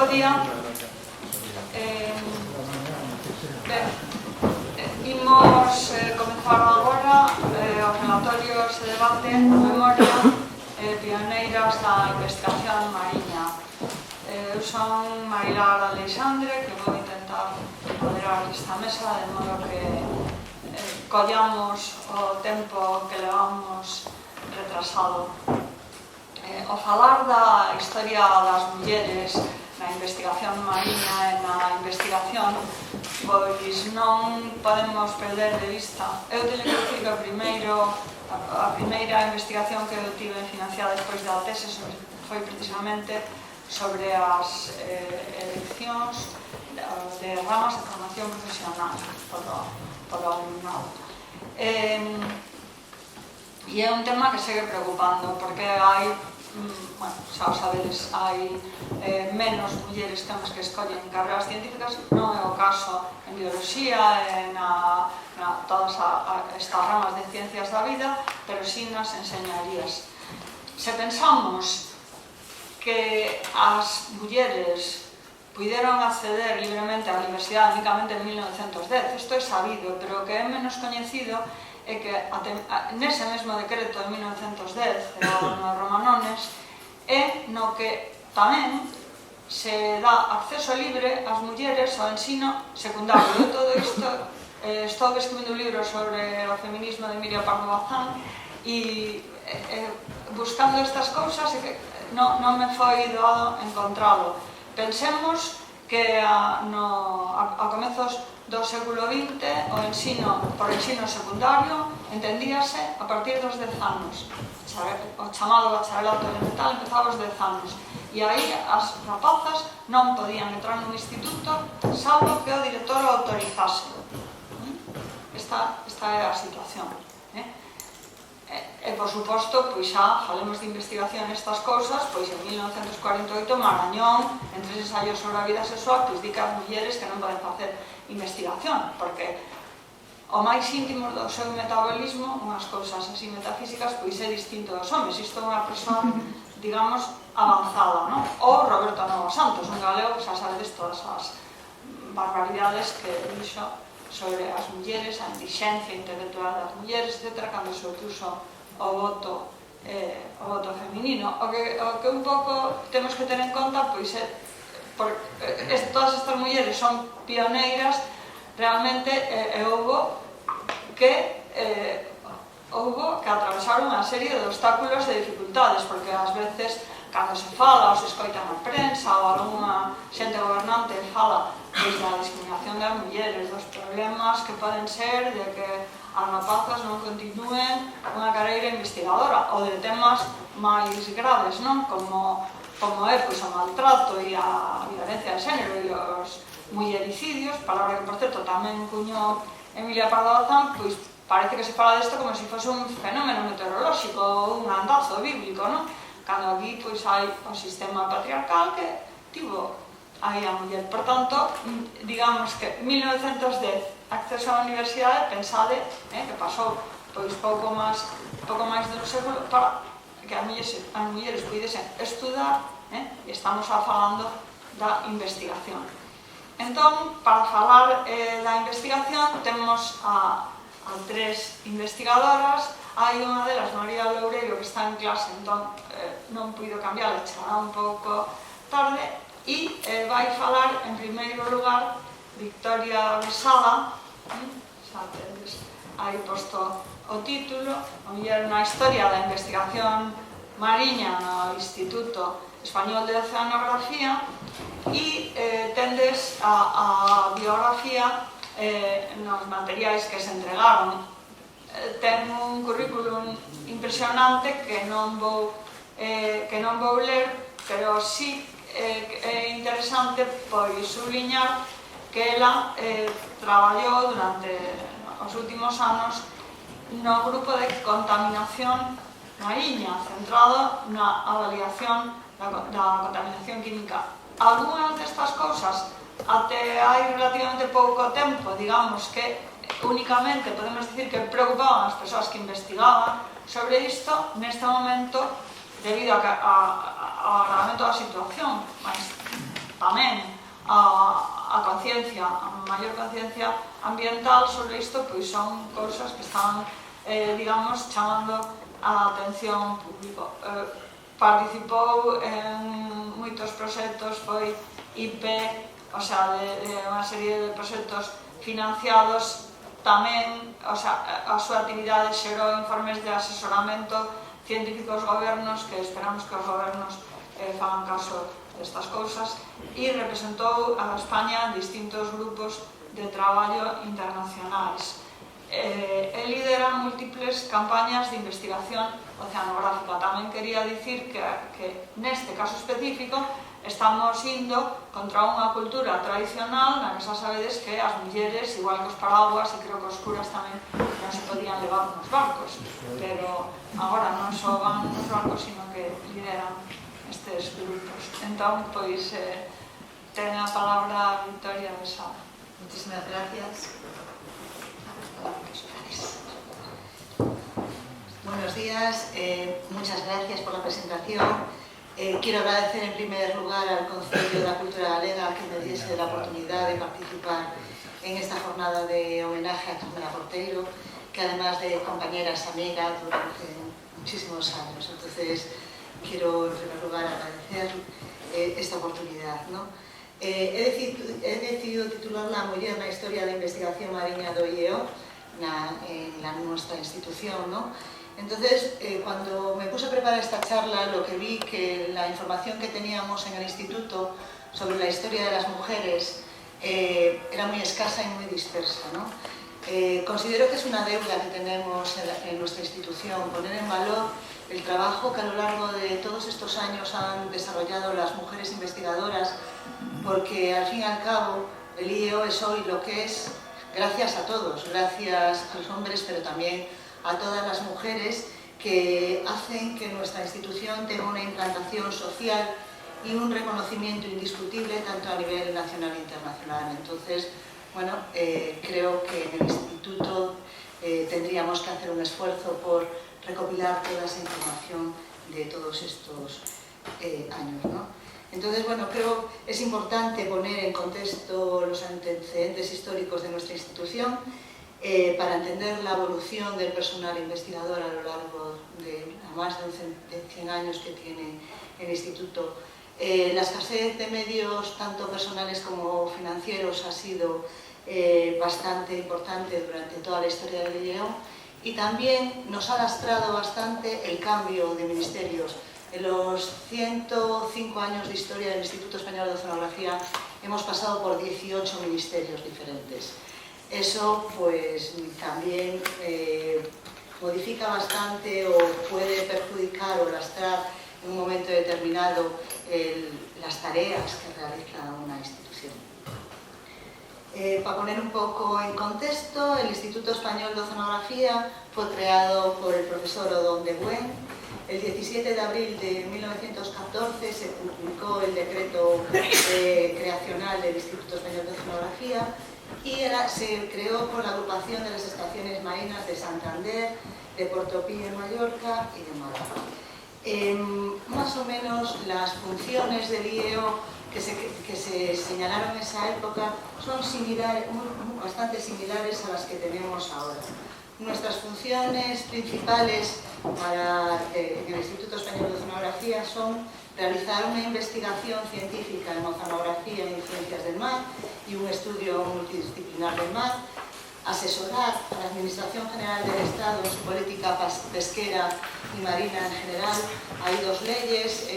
día. Imos comenzar agora os relatorios de debate de memoria pioneiras da investigación mariña. Eu son Marilar Alexandre, que vou intentar moderar esta mesa de modo que collamos o tempo que levamos retrasado. Ao falar da historia das mulleres na investigación mariña e na investigación, pois non podemos perder de vista. Eu teño que dicir que a primeira investigación que eu tive financiada despois da tese foi precisamente sobre as eleccións de ramas de formación profesional para o alumnado. E é un tema que segue preocupando, porque hai, xa o sabedes, hai menos mulleres que as que escollen carreras científicas. Non é o caso en bioloxía e na todas estas ramas de ciencias da vida, pero sí nas enseñarías. Se pensamos que as mulleres puderon acceder libremente á universidade únicamente en 1910, isto é sabido, pero o que é menos coñecido é que nese mesmo decreto de 1910, nos Romanones, é no que tamén se dá acceso libre ás mulleres ao ensino secundario. E todo isto, estou escribindo un libro sobre o feminismo de Emilia Pardo Bazán, e buscando estas cousas non me foi doado encontralo. Pensemos que a comezos do século XX o ensino por ensino secundario entendíase a partir dos 10 anos. O chamado bacharelato elemental empezaba aos 10 anos. E aí as rapazas non podían entrar nun instituto salvo que o director o autorizase. Esta é a situación. E, por suposto, pois xa falemos de investigación nestas cousas, pois en 1948 Marañón, entre os ensaios sobre a vida sexual, pois di que as mulleres que non poden facer investigación, porque o máis íntimo do seu metabolismo, unhas cousas así metafísicas, pois é distinto dos homes. Isto é unha persoa, digamos, avanzada, non? Ou Roberto Novo Santos, un galego que xa sabedes todas as barbaridades que dixo sobre as mulleres, a indixencia intelectual das mulleres, etc., cando se opuso o voto feminino. O que un pouco temos que ter en conta, pois é, todas estas mulleres son pioneiras realmente, e houbo que atravesar unha serie de obstáculos e dificultades, porque ás veces cando se fala ou se escoita na prensa ou algunha xente gobernante fala desde a discriminación das mulleres, dos problemas que poden ser de que as rapazas non continúen unha carreira investigadora, ou de temas máis graves, non? Como é pois, o maltrato e a violencia de xénero e os mullericidios, palabra que, por certo, tamén cuñou Emilia Pardo Bazán, pois parece que se fala disto como se fose un fenómeno meteorolóxico ou un andazo bíblico, non? Cando aquí pois hai o sistema patriarcal que tivo aí a muller. Por tanto, digamos que 1910 acceso á universidade, pensade que pasou pois pouco máis dun século para que as mulleres pudesen estudar, e estamos falando da investigación. Entón, para falar da investigación, temos a tres investigadoras. Hai unha delas, María Loureiro, que está en clase, entón non puido cambiarla, chegará un pouco tarde, e vai falar, en primeiro lugar, Victoria Besada, xa tedes aí posto o título, a muller na historia da investigación mariña no Instituto Español de Oceanografía, e tendes a biografía nos materiais que se entregaron. Ten un currículum impresionante que non vou ler, pero sí é interesante pois subliñar que ela traballou durante os últimos anos no grupo de contaminación mariña, centrado na avaliación da contaminación química. Algúnas destas cousas até hai relativamente pouco tempo, digamos que únicamente podemos dicir que preocupaban as persoas que investigaban sobre isto. Neste momento, debido ao agravamento da situación, tamén a conciencia, a maior conciencia ambiental sobre isto, pois son cousas que están, digamos, chamando a atención público. Participou en moitos proxectos, foi IP, o sea, de unha serie de proxectos financiados. Tamén, o sea, a súa actividade xerou informes de asesoramento científico aos gobernos, que esperamos que os gobernos fagan caso destas cousas, e representou a España en distintos grupos de traballo internacionais. Lidera múltiples campañas de investigación oceanográfica. Tamén quería dicir que neste caso específico estamos indo contra unha cultura tradicional na que xa sabedes que as mulleres, igual que os paraguas, e creo que os curas tamén non se podían levar nos barcos, pero agora non só van nos barcos, sino que lideran estes grupos. Entón, pois, ten a palabra Victoria Besada. Muchísimas gracias. Buenos días, muchas gracias por la presentación. Quiero agradecer en primer lugar al Concello de la Cultura Galega que me diese la oportunidad de participar en esta jornada de homenaje a Carmela Porteiro, que además de compañeras, amigas durante muchísimos años. Entonces, quiero en primer lugar agradecer esta oportunidad, ¿no? He decidido titular La muller na historia da investigación mariña do IEO en nuestra institución, ¿no? Entonces, cuando me puse a preparar esta charla, lo que vi que la información que teníamos en el instituto sobre la historia de las mujeres era muy escasa y muy dispersa, ¿no? Considero que es una deuda que tenemos en nuestra institución, poner en valor el trabajo que a lo largo de todos estos años han desarrollado las mujeres investigadoras, porque al fin y al cabo el IEO es hoy lo que es gracias a todos, gracias a los hombres, pero también a todas las mujeres que hacen que nuestra institución tenga una implantación social y un reconocimiento indiscutible tanto a nivel nacional e internacional. Entonces, bueno, creo que en el instituto tendríamos que hacer un esfuerzo por recopilar toda esa información de todos estos años, ¿no? Entonces, bueno, creo que es importante poner en contexto los antecedentes históricos de nuestra institución para entender la evolución del personal investigador a lo largo de más de 100 años que tiene el instituto. La escasez de medios, tanto personales como financieros, ha sido bastante importante durante toda la historia del IEO, y también nos ha lastrado bastante el cambio de ministerios. En los 105 años de historia del Instituto Español de Oceanografía hemos pasado por 18 ministerios diferentes. Eso pues también modifica bastante o puede perjudicar o lastrar en un momento determinado las tareas que realiza una institución. Para poner un poco en contexto, el Instituto Español de Oceanografía fue creado por el profesor Odón de Buen. El 17 de abril de 1914 se publicó el decreto creacional del Instituto Español de Oceanografía y se creó por la agrupación de las estaciones marinas de Santander, de Portopí en Mallorca y de Málaga. Más o menos las funciones del IEO que se señalaron en esa época son bastante similares a las que tenemos ahora. Nuestras funciones principales en el Instituto Español de Oceanografía son realizar una investigación científica en oceanografía y en ciencias del mar y un estudio multidisciplinar del mar, asesorar a la Administración General del Estado en su política pesquera y marina en general. Hay dos leyes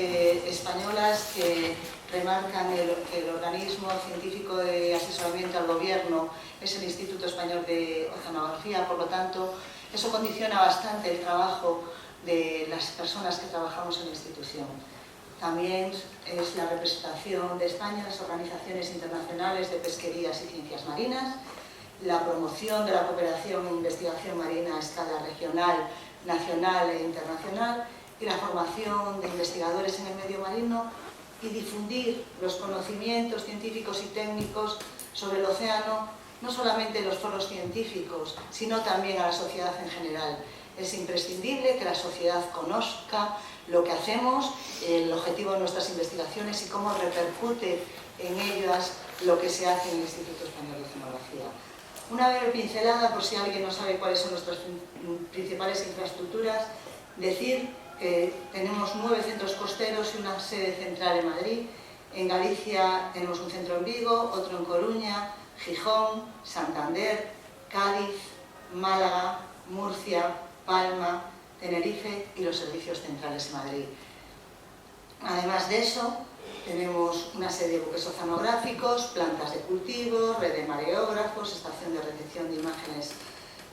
españolas que remarcan que el organismo científico de asesoramiento al gobierno es el Instituto Español de Oceanografía, por lo tanto, eso condiciona bastante el trabajo de las personas que trabajamos en la institución. También es la representación de España en las organizaciones internacionales de pesquerías y ciencias marinas, la promoción de la cooperación e investigación marina a escala regional, nacional e internacional, y la formación de investigadores en el medio marino y difundir los conocimientos científicos y técnicos sobre el océano, no solamente en los foros científicos, sino también a la sociedad en general. Es imprescindible que la sociedad conozca lo que hacemos, el objetivo de nuestras investigaciones y cómo repercute en ellas lo que se hace en el Instituto Español de Oceanografía. Una breve pincelada, por si alguien no sabe cuáles son nuestras principales infraestructuras, decir que tenemos 9 centros costeros y una sede central en Madrid. En Galicia tenemos un centro en Vigo, otro en Coruña, Gijón, Santander, Cádiz, Málaga, Murcia, Palma, Tenerife y los servicios centrales en Madrid. Además de eso, tenemos una serie de buques oceanográficos, plantas de cultivo, red de mareógrafos, estación de recepción de imágenes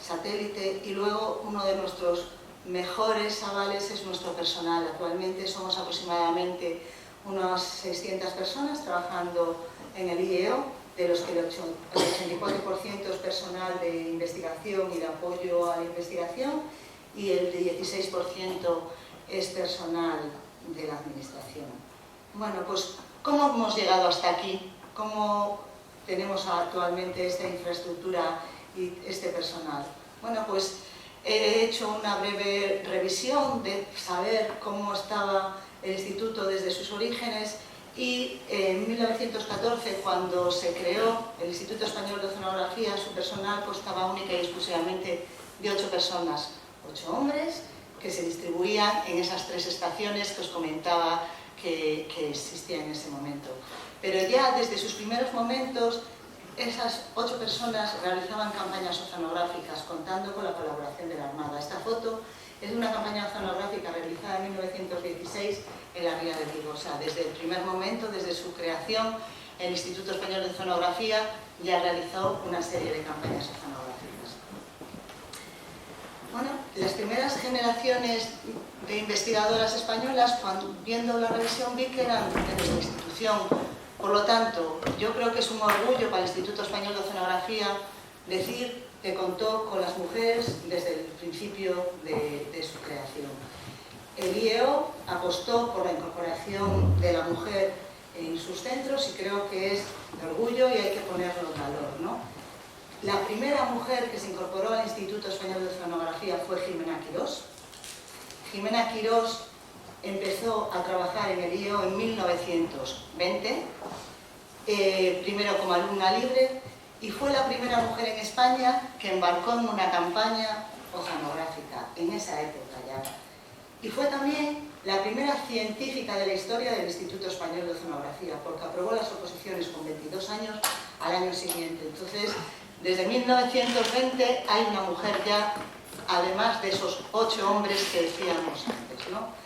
satélite y luego uno de nuestros mejores avales es nuestro personal. Actualmente somos aproximadamente unas 600 personas trabajando en el IEO, de los que el 84% es personal de investigación y de apoyo a la investigación y el 16% es personal de la administración. Bueno, pues, ¿cómo hemos llegado hasta aquí? ¿Cómo tenemos actualmente esta infraestructura y este personal? Bueno, pues he hecho una breve revisión de saber cómo estaba el instituto desde sus orígenes y en 1914, cuando se creó el Instituto Español de Oceanografía, su personal constaba única y exclusivamente de 8 personas, 8 hombres, que se distribuían en esas 3 estaciones que os comentaba que existían en ese momento. Pero ya desde sus primeros momentos, esas 8 personas realizaban campañas oceanográficas, contando con la colaboración de la Armada. Esta foto es de una campaña oceanográfica realizada en 1916 en la Ría de Vigo. O sea, desde el primer momento, desde su creación, el Instituto Español de Oceanografía ya realizó una serie de campañas oceanográficas. Bueno, las primeras generaciones de investigadoras españolas, viendo la revisión, vi que eran de nuestra institución. Por lo tanto, yo creo que es un orgullo para el Instituto Español de Oceanografía decir que contó con las mujeres desde el principio de su creación. El IEO apostó por la incorporación de la mujer en sus centros y creo que es de orgullo y hay que ponerlo en valor, ¿no? La primera mujer que se incorporó al Instituto Español de Oceanografía fue Jimena Quirós. Jimena Quirós empezó a trabajar en el IEO en 1920, primero como alumna libre, y fue la primera mujer en España que embarcó en una campaña oceanográfica, en esa época ya. Y fue también la primera científica de la historia del Instituto Español de Oceanografía, porque aprobó las oposiciones con 22 años al año siguiente. Entonces, desde 1920 hay una mujer ya, además de esos 8 hombres que decíamos antes, ¿no?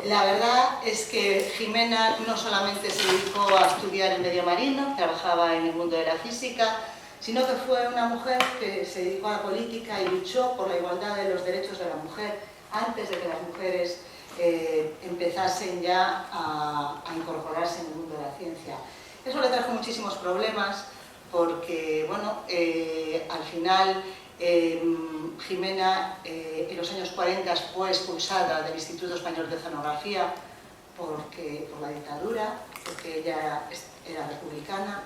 La verdad es que Jimena no solamente se dedicó a estudiar el medio marino, trabajaba en el mundo de la física, sino que fue una mujer que se dedicó a la política y luchó por la igualdad de los derechos de la mujer antes de que las mujeres empezasen ya a incorporarse en el mundo de la ciencia. Eso le trajo muchísimos problemas porque, bueno, al final Jimena en los años 40 fue expulsada del Instituto Español de Oceanografía por la dictadura, porque ella era republicana,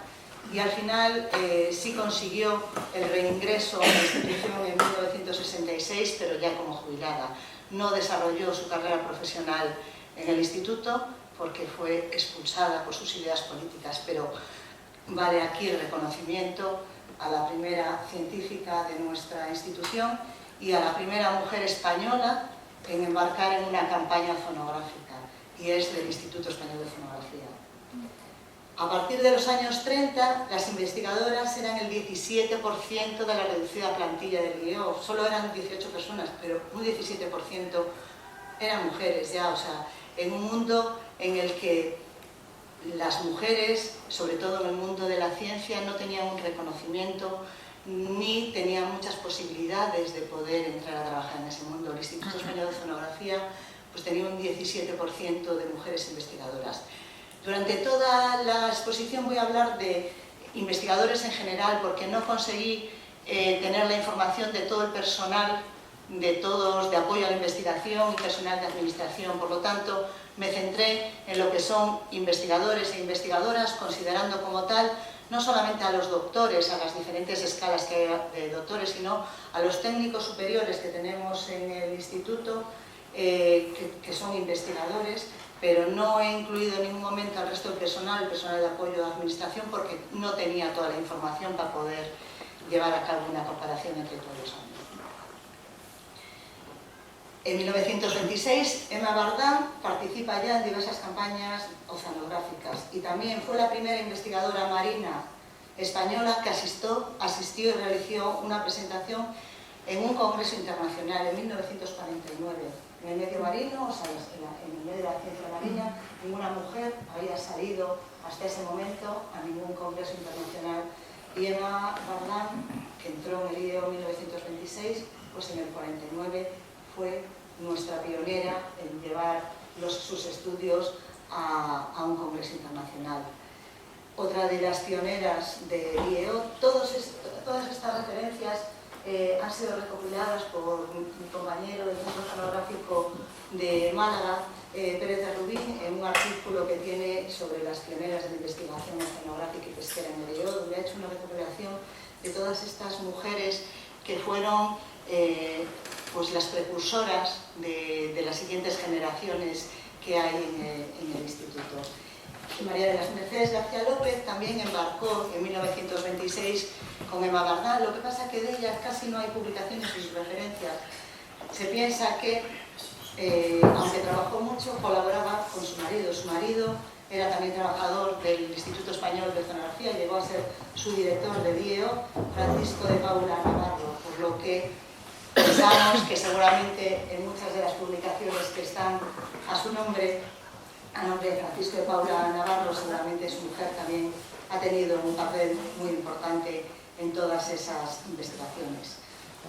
y al final sí consiguió el reingreso a la institución en 1966, pero ya como jubilada. No desarrolló su carrera profesional en el instituto porque fue expulsada por sus ideas políticas, pero vale aquí el reconocimiento a la primera científica de nuestra institución y a la primera mujer española en embarcar en una campaña oceanográfica, y es del Instituto Español de Oceanografía. A partir de los años 30, las investigadoras eran el 17% de la reducida plantilla del IEO. Solo eran 18 personas, pero un 17% eran mujeres ya, o sea, en un mundo en el que las mujeres, sobre todo en el mundo de la ciencia, no tenían un reconocimiento ni tenían muchas posibilidades de poder entrar a trabajar en ese mundo. El Instituto Español de Oceanografía pues, tenía un 17% de mujeres investigadoras. Durante toda la exposición voy a hablar de investigadores en general porque no conseguí tener la información de todo el personal, de apoyo a la investigación y personal de administración. Por lo tanto, me centré en lo que son investigadores e investigadoras, considerando como tal no solamente a los doctores, a las diferentes escalas que hay de doctores, sino a los técnicos superiores que tenemos en el instituto, que son investigadores, pero no he incluido en ningún momento al resto del personal, el personal de apoyo de administración, porque no tenía toda la información para poder llevar a cabo una comparación entre todos los años. En 1926, Emma Bardán participa ya en diversas campañas oceanográficas y también fue la primera investigadora marina española que asistió y realizó una presentación en un congreso internacional en 1949. En el medio marino, o sea, en el medio de la ciencia marina, ninguna mujer había salido hasta ese momento a ningún congreso internacional. Y Emma Bardán, que entró en el IEO en 1926, pues en el 49 fue nuestra pionera en llevar sus estudios a un congreso internacional. Otra de las pioneras del IEO, todas estas referencias han sido recopiladas por mi compañero del Centro Oceanográfico de Málaga, Pérez de Rubín, en un artículo que tiene sobre las pioneras de la investigación oceanográfica y pesquera en el IEO, donde ha hecho una recopilación de todas estas mujeres que fueron pues las precursoras de las siguientes generaciones que hay en el instituto. Y María de las Mercedes García López también embarcó en 1926 con Emma Bardán. Lo que pasa es que de ella casi no hay publicaciones y sus referencias. Se piensa que, aunque trabajó mucho, colaboraba con su marido. Su marido era también trabajador del Instituto Español de Oceanografía, llegó a ser su director de IEO, Francisco de Paula Navarro, por lo que pensamos que seguramente en muchas de las publicaciones que están a su nombre, a nombre de Francisco de Paula Navarro, seguramente su mujer también ha tenido un papel muy importante en todas esas investigaciones.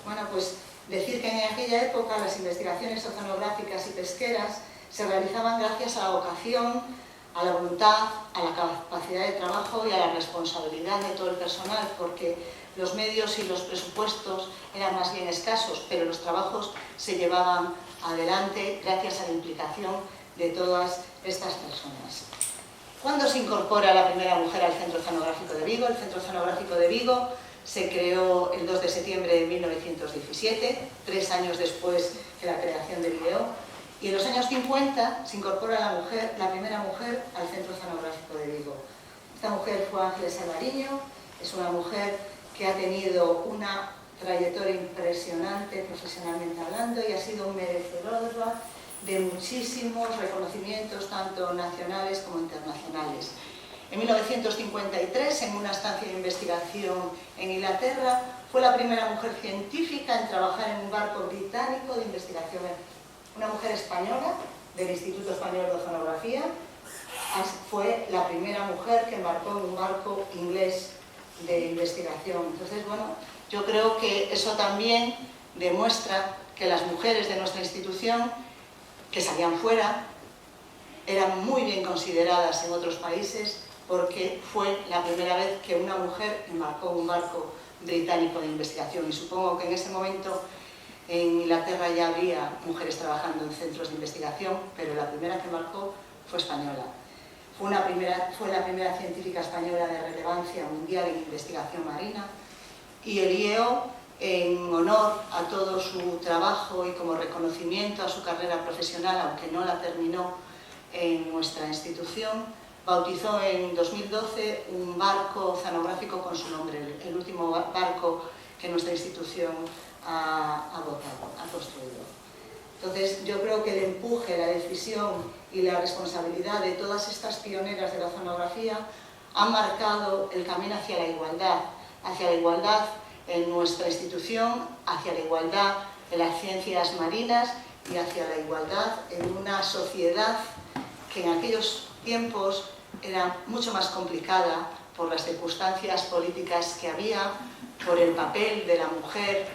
Bueno, pues decir que en aquella época las investigaciones oceanográficas y pesqueras se realizaban gracias a la vocación, a la voluntad, a la capacidad de trabajo y a la responsabilidad de todo el personal, porque los medios y los presupuestos eran más bien escasos, pero los trabajos se llevaban adelante gracias a la implicación de todas estas personas. ¿Cuándo se incorpora la primera mujer al Centro Oceanográfico de Vigo? El Centro Oceanográfico de Vigo se creó el 2 de septiembre de 1917, 3 años después de la creación del IEO, y en los años 50 se incorpora la primera mujer al Centro Oceanográfico de Vigo. Esta mujer fue Ángeles Alvariño, es una mujer que ha tenido una trayectoria impresionante profesionalmente hablando y ha sido merecedora de muchísimos reconocimientos, tanto nacionales como internacionales. En 1953, en una estancia de investigación en Inglaterra, fue la primera mujer científica en trabajar en un barco británico de investigación. Una mujer española del Instituto Español de Oceanografía fue la primera mujer que embarcó en un barco inglés de investigación. Entonces, bueno, yo creo que eso también demuestra que las mujeres de nuestra institución que salían fuera eran muy bien consideradas en otros países, porque fue la primera vez que una mujer embarcó en un barco británico de investigación, y supongo que en ese momento en Inglaterra ya había mujeres trabajando en centros de investigación, pero la primera que embarcó fue española. Fue la primera científica española de relevancia mundial en investigación marina, y el IEO, en honor a todo su trabajo y como reconocimiento a su carrera profesional, aunque no la terminó en nuestra institución, bautizó en 2012 un barco oceanográfico con su nombre, el último barco que nuestra institución ha construido. Entonces, yo creo que el empuje, la decisión y la responsabilidad de todas estas pioneras de la oceanografía han marcado el camino hacia la igualdad en nuestra institución, hacia la igualdad en las ciencias marinas y hacia la igualdad en una sociedad que en aquellos tiempos era mucho más complicada por las circunstancias políticas que había, por el papel de la mujer,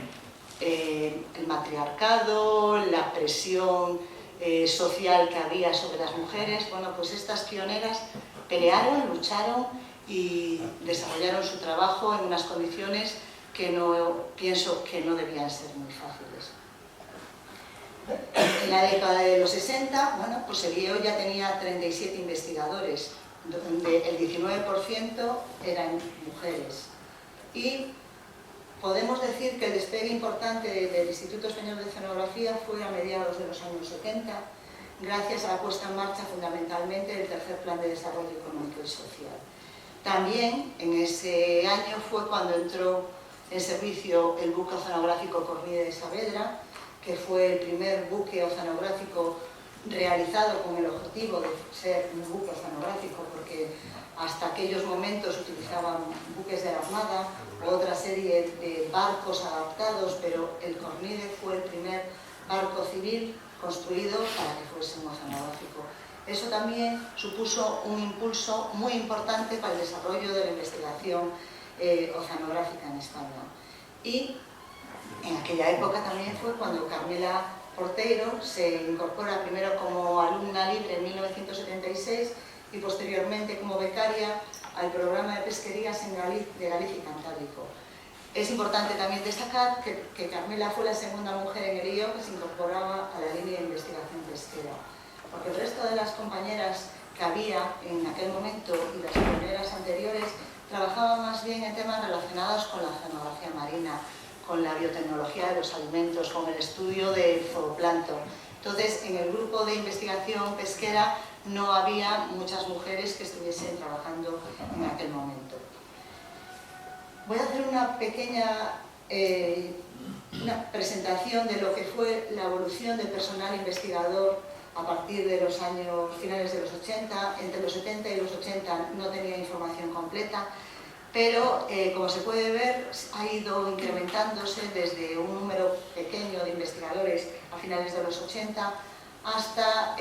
el matriarcado, la presión social que había sobre las mujeres. Bueno, pues estas pioneras pelearon, lucharon y desarrollaron su trabajo en unas condiciones que pienso que no debían ser muy fáciles. En la década de los 60, bueno, pues el IEO ya tenía 37 investigadores donde el 19% eran mujeres. Y podemos decir que el despegue importante del Instituto Español de Oceanografía fue a mediados de los años 70, gracias a la puesta en marcha fundamentalmente del tercer Plan de Desarrollo Económico y Social. También en ese año fue cuando entró en servicio el buque oceanográfico Cornide de Saavedra, que fue el primer buque oceanográfico realizado con el objetivo de ser un buque oceanográfico, porque hasta aquellos momentos utilizaban buques de la Armada o otra serie de barcos adaptados, pero el Cornide fue el primer barco civil construido para que fuese un oceanográfico. Eso también supuso un impulso muy importante para el desarrollo de la investigación oceanográfica en España. Y en aquella época también fue cuando Carmela Porteiro se incorpora primero como alumna libre en 1976 y posteriormente como becaria al programa de pesquerías de Galicia y Cantábrico. Es importante también destacar que Carmela fue la segunda mujer en el IO que se incorporaba a la línea de investigación pesquera, porque el resto de las compañeras que había en aquel momento y las pioneras anteriores trabajaban más bien en temas relacionados con la oceanografía marina, con la biotecnología de los alimentos, con el estudio del zooplancton. Entonces, en el grupo de investigación pesquera no había muchas mujeres que estuviesen trabajando en aquel momento. Voy a hacer una pequeña presentación de lo que fue la evolución del personal investigador a partir de los años finales de los 80. Entre los 70 y los 80 no tenía información completa, pero como se puede ver, ha ido incrementándose desde un número pequeño de investigadores a finales de los 80 hasta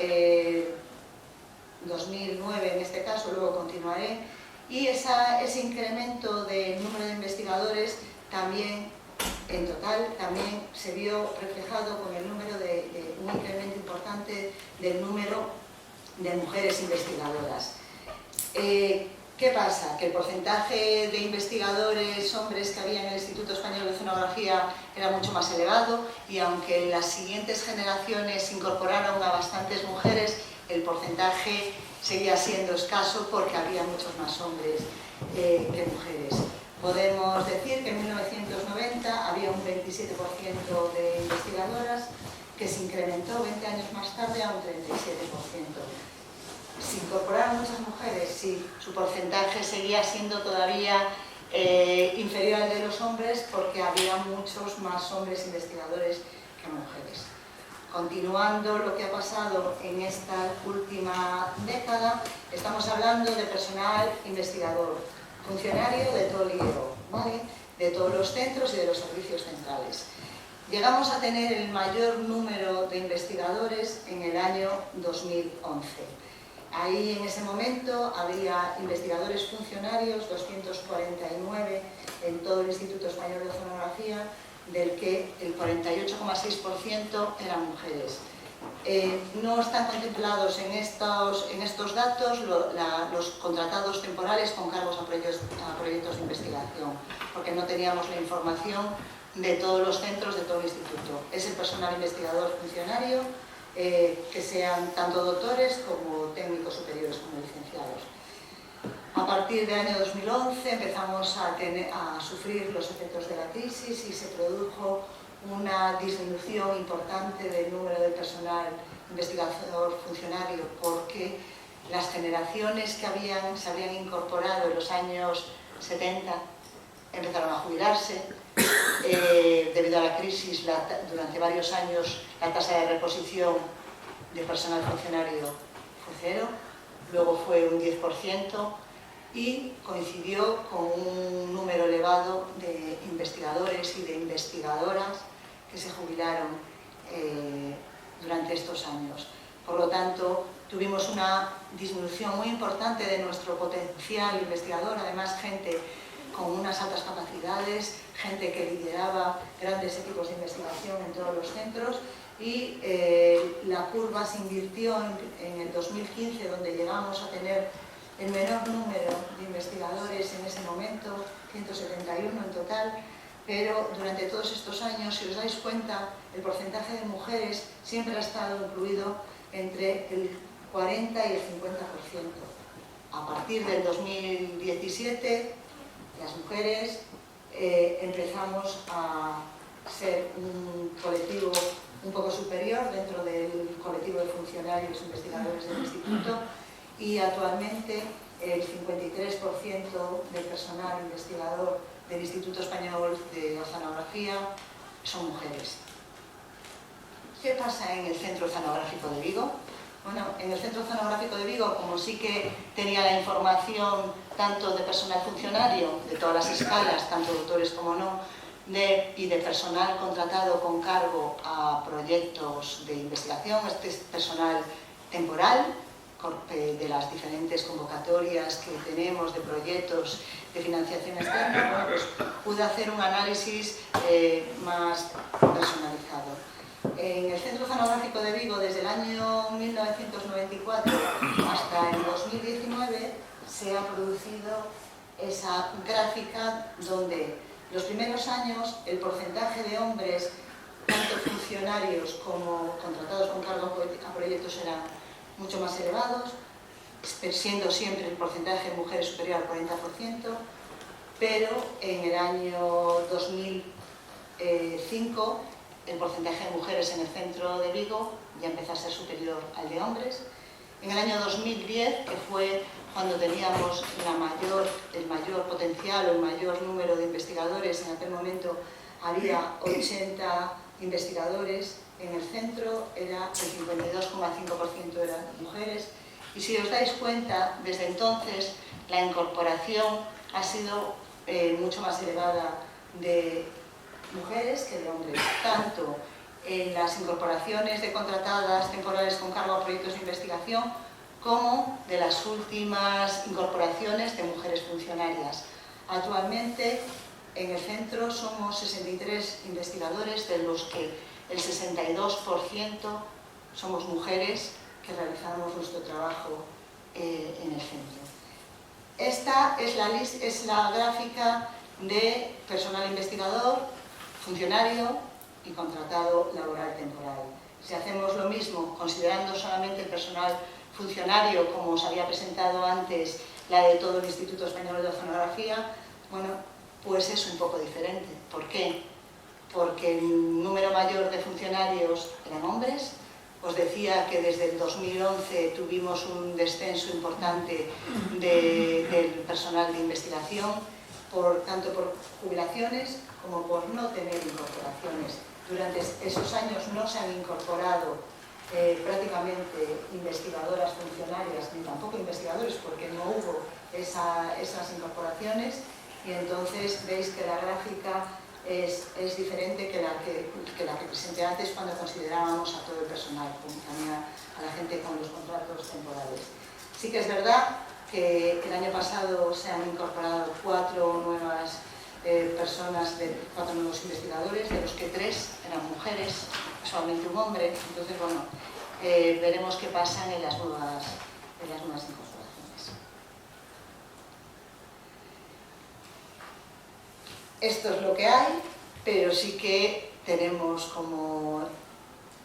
2009 en este caso, luego continuaré, y ese incremento del número de investigadores también, en total, también se vio reflejado con el número de un incremento importante del número de mujeres investigadoras. ¿Qué pasa? Que el porcentaje de investigadores hombres que había en el Instituto Español de Oceanografía era mucho más elevado, y aunque en las siguientes generaciones se incorporaron a bastantes mujeres, el porcentaje seguía siendo escaso porque había muchos más hombres que mujeres. Podemos decir que en 1990 había un 27% de investigadoras, que se incrementó 20 años más tarde a un 37%. ¿Se incorporaron muchas mujeres? Sí, su porcentaje seguía siendo todavía inferior al de los hombres porque había muchos más hombres investigadores que mujeres. Continuando lo que ha pasado en esta última década, estamos hablando de personal investigador, funcionario de todo el IEO, ¿vale? De todos los centros y de los servicios centrales. Llegamos a tener el mayor número de investigadores en el año 2011. Ahí en ese momento había investigadores funcionarios, 249 en todo el Instituto Español de Oceanografía, del que el 48,6% eran mujeres. No están contemplados en estos datos los contratados temporales con cargos a proyectos de investigación, porque no teníamos la información de todos los centros de todo el instituto. Es el personal investigador funcionario, que sean tanto doctores como técnicos superiores como licenciados. A partir del año 2011 empezamos a sufrir los efectos de la crisis y se produjo una disminución importante del número de personal investigador funcionario, porque las generaciones que se habían incorporado en los años 70 empezaron a jubilarse. Debido a la crisis, durante varios años la tasa de reposición de personal funcionario fue cero, luego fue un 10%, y coincidió con un número elevado de investigadores y de investigadoras que se jubilaron durante estos años. Por lo tanto, tuvimos una disminución muy importante de nuestro potencial investigador, además gente con unas altas capacidades, gente que lideraba grandes equipos de investigación en todos los centros, y la curva se invirtió en el 2015, donde llegamos a tener el menor número de investigadores en ese momento, 171 en total, pero durante todos estos años, si os dais cuenta, el porcentaje de mujeres siempre ha estado incluido entre el 40 y el 50%. A partir del 2017, las mujeres empezamos a ser un colectivo un poco superior dentro del colectivo de funcionarios e investigadores del instituto, y actualmente el 53% del personal investigador del Instituto Español de Oceanografía son mujeres. ¿Qué pasa en el Centro Oceanográfico de Vigo? Bueno, en el Centro Oceanográfico de Vigo, como sí que tenía la información tanto de personal funcionario, de todas las escalas, tanto doctores como no, y de personal contratado con cargo a proyectos de investigación, este es personal temporal, de las diferentes convocatorias que tenemos de proyectos de financiación externa, pues pude hacer un análisis más personalizado. En el Centro Oceanográfico de Vigo, desde el año 1994 hasta el 2019, se ha producido esa gráfica donde los primeros años el porcentaje de hombres, tanto funcionarios como contratados con cargo a proyectos, eran mucho más elevados, siendo siempre el porcentaje de mujeres superior al 40%, pero en el año 2005 el porcentaje de mujeres en el centro de Vigo ya empezó a ser superior al de hombres. En el año 2010, que fue cuando teníamos el mayor potencial o el mayor número de investigadores, en aquel momento había 80 investigadores en el centro, el 52,5% eran mujeres, y si os dais cuenta, desde entonces la incorporación ha sido mucho más elevada de mujeres que de hombres, tanto en las incorporaciones de contratadas temporales con cargo a proyectos de investigación, como de las últimas incorporaciones de mujeres funcionarias. Actualmente en el centro somos 63 investigadores, de los que el 62% somos mujeres que realizamos nuestro trabajo en el centro. Esta es la gráfica de personal investigador, funcionario y contratado laboral temporal. Si hacemos lo mismo, considerando solamente el personal funcionario, como os había presentado antes, la de todo el Instituto Español de Oceanografía, bueno, pues es un poco diferente. ¿Por qué? Porque el número mayor de funcionarios eran hombres. Os decía que desde el 2011 tuvimos un descenso importante del personal de investigación, tanto por jubilaciones como por no tener incorporaciones. Durante esos años no se han incorporado prácticamente investigadoras funcionarias, ni tampoco investigadores, porque no hubo esas incorporaciones, y entonces veis que la gráfica es diferente que la que presenté antes, cuando considerábamos a todo el personal, también a la gente con los contratos temporales. Sí que es verdad que el año pasado se han incorporado 4 nuevas personas, 4 nuevos investigadores, de los que 3 eran mujeres, solamente un hombre. Entonces, bueno, veremos qué pasa en las nuevas incorporaciones. Esto es lo que hay, pero sí que tenemos, como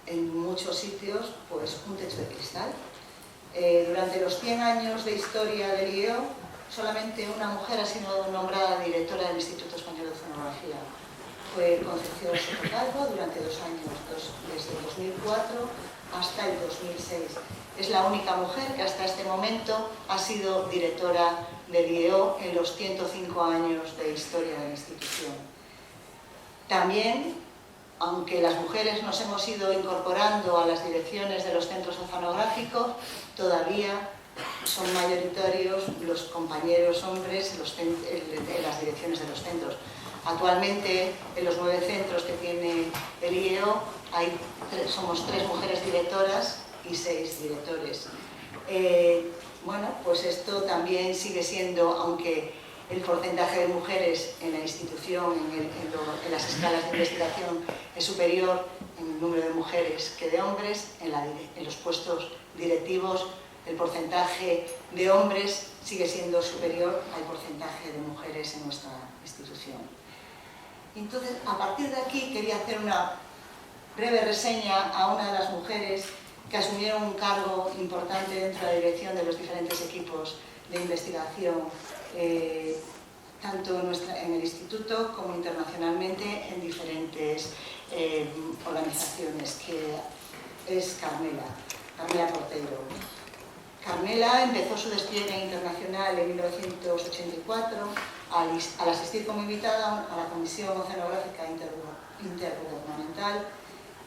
en muchos sitios, pues un techo de cristal. Durante los 100 años de historia del IEO, solamente una mujer ha sido nombrada directora del Instituto Español de Oceanografía. Fue Concepción Sotocalvo durante 2 años, desde el 2004 hasta el 2006. Es la única mujer que hasta este momento ha sido directora del IEO en los 105 años de historia de la institución. También, aunque las mujeres nos hemos ido incorporando a las direcciones de los centros oceanográficos, todavía son mayoritarios los compañeros hombres en las direcciones de los centros. Actualmente, en los 9 centros que tiene el IEO, somos 3 mujeres directoras y 6 directores. Bueno, pues esto también sigue siendo, aunque el porcentaje de mujeres en la institución, en las escalas de investigación, es superior en el número de mujeres que de hombres, en los puestos directivos el porcentaje de hombres sigue siendo superior al porcentaje de mujeres en nuestra institución. Entonces, a partir de aquí quería hacer una breve reseña a una de las mujeres que asumieron un cargo importante dentro de la dirección de los diferentes equipos de investigación, tanto en el instituto como internacionalmente en diferentes organizaciones, que es Carmela Porteiro. Carmela empezó su despliegue internacional en 1984 al asistir como invitada a la Comisión Oceanográfica Intergubernamental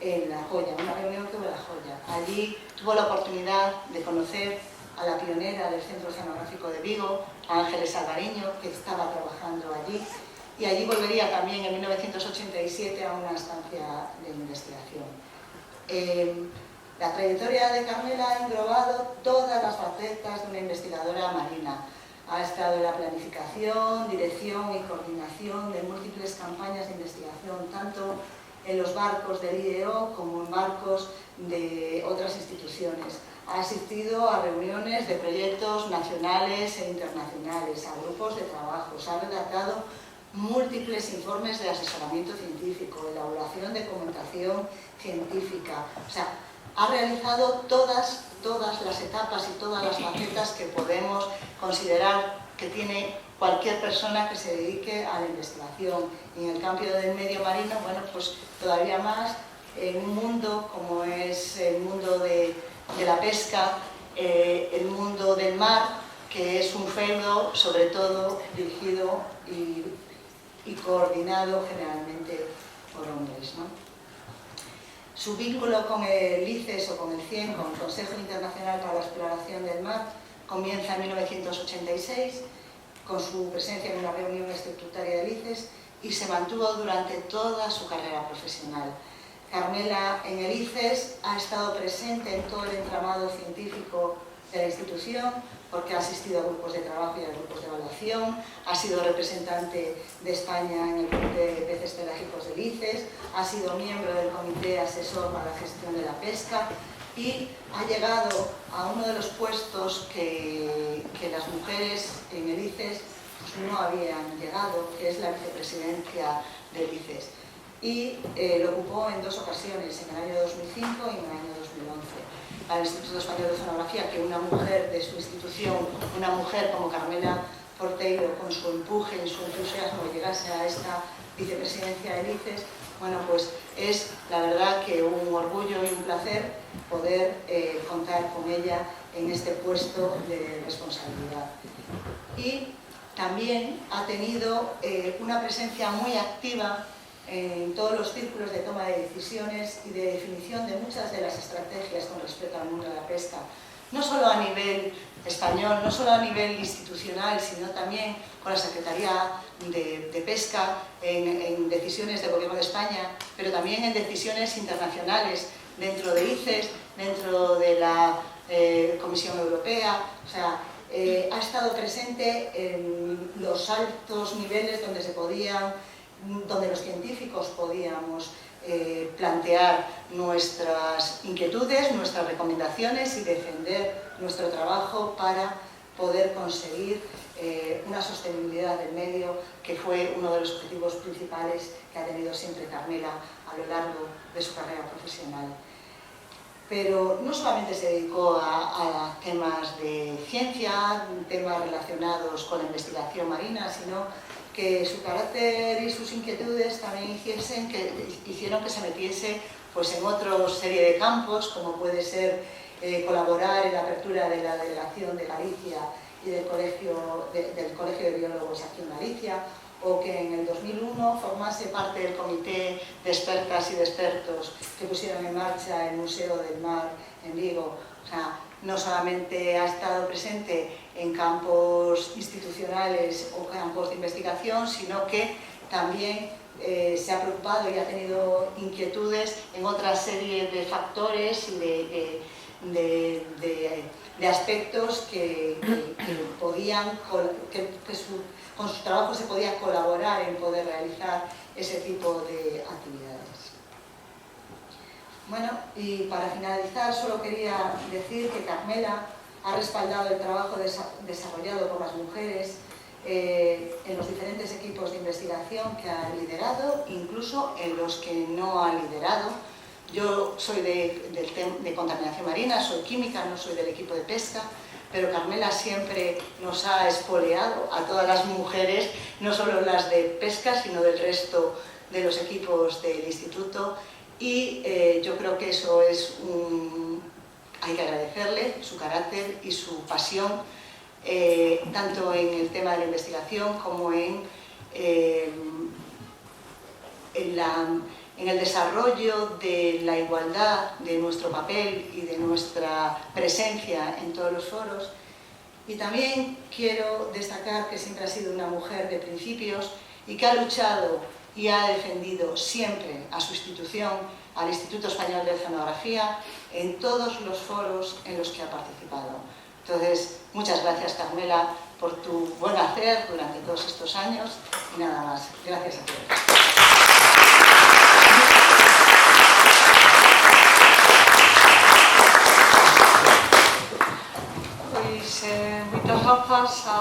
en La Joya, una reunión que hubo en La Joya. Allí tuvo la oportunidad de conocer a la pionera del Centro Oceanográfico de Vigo, Ángeles Alvariño, que estaba trabajando allí, y allí volvería también en 1987 a una estancia de investigación. La trayectoria de Carmela ha englobado todas las facetas de una investigadora marina. Ha estado en la planificación, dirección y coordinación de múltiples campañas de investigación, tanto en los barcos del IEO como en barcos de otras instituciones. Ha asistido a reuniones de proyectos nacionales e internacionales, a grupos de trabajo, ha redactado múltiples informes de asesoramiento científico, elaboración de documentación científica. O sea, ha realizado todas las etapas y todas las facetas que podemos considerar que tiene cualquier persona que se dedique a la investigación. Y en el campo del medio marino, bueno, pues todavía más, en un mundo como es el mundo de la pesca, el mundo del mar, que es un feudo sobre todo dirigido y coordinado generalmente por hombres, ¿no? Su vínculo con el ICES o con el CIEN, con el Consejo Internacional para la Exploración del Mar, comienza en 1986 con su presencia en una reunión estatutaria del ICES y se mantuvo durante toda su carrera profesional. Carmela en el ICES ha estado presente en todo el entramado científico de la institución, porque ha asistido a grupos de trabajo y a grupos de evaluación, ha sido representante de España en el Comité de Peces Pelágicos del ICES, ha sido miembro del Comité Asesor para la Gestión de la Pesca y ha llegado a uno de los puestos que las mujeres en el ICES pues, no habían llegado, que es la vicepresidencia del ICES. Y lo ocupó en dos ocasiones, en el año 2005 y en el año 2011. Al Instituto Español de Oceanografía, que una mujer de su institución, una mujer como Carmela Porteiro, con su empuje y su entusiasmo llegase a esta vicepresidencia del ICES, bueno, pues es la verdad que un orgullo y un placer poder contar con ella en este puesto de responsabilidad. Y también ha tenido una presencia muy activa en todos los círculos de toma de decisiones y de definición de muchas de las estrategias con respecto al mundo de la pesca, no solo a nivel español, no solo a nivel institucional, sino también con la Secretaría de Pesca, en decisiones del Gobierno de España, pero también en decisiones internacionales, dentro de ICES, dentro de la Comisión Europea. O sea, ha estado presente en los altos niveles donde los científicos podíamos plantear nuestras inquietudes, nuestras recomendaciones y defender nuestro trabajo para poder conseguir una sostenibilidad del medio, que fue uno de los objetivos principales que ha tenido siempre Carmela a lo largo de su carrera profesional. Pero no solamente se dedicó a temas de ciencia, temas relacionados con la investigación marina, sino que su carácter y sus inquietudes también hicieron que se metiese pues, en otra serie de campos, como puede ser colaborar en la apertura de la delegación de Galicia y del Colegio de Biólogos aquí en Galicia, o que en el 2001 formase parte del comité de expertas y de expertos que pusieron en marcha el Museo del Mar en Vigo. O sea, no solamente ha estado presente en campos institucionales o campos de investigación, sino que también se ha preocupado y ha tenido inquietudes en otra serie de factores y de aspectos con su trabajo se podía colaborar en poder realizar ese tipo de actividades. Bueno, y para finalizar solo quería decir que Carmela ha respaldado el trabajo desarrollado por las mujeres en los diferentes equipos de investigación que ha liderado, incluso en los que no ha liderado. Yo soy de contaminación marina, soy química, no soy del equipo de pesca, pero Carmela siempre nos ha espoleado a todas las mujeres, no solo las de pesca, sino del resto de los equipos del instituto, y yo creo que eso es hay que agradecerle su carácter y su pasión, tanto en el tema de la investigación como en el desarrollo de la igualdad de nuestro papel y de nuestra presencia en todos los foros. Y también quiero destacar que siempre ha sido una mujer de principios y que ha luchado y ha defendido siempre a su institución, al Instituto Español de Oceanografía, en todos los foros en los que ha participado. Entonces, muchas gracias, Carmela, por tu buen hacer durante todos estos años, y nada más. Gracias a todos. Moitas grazas a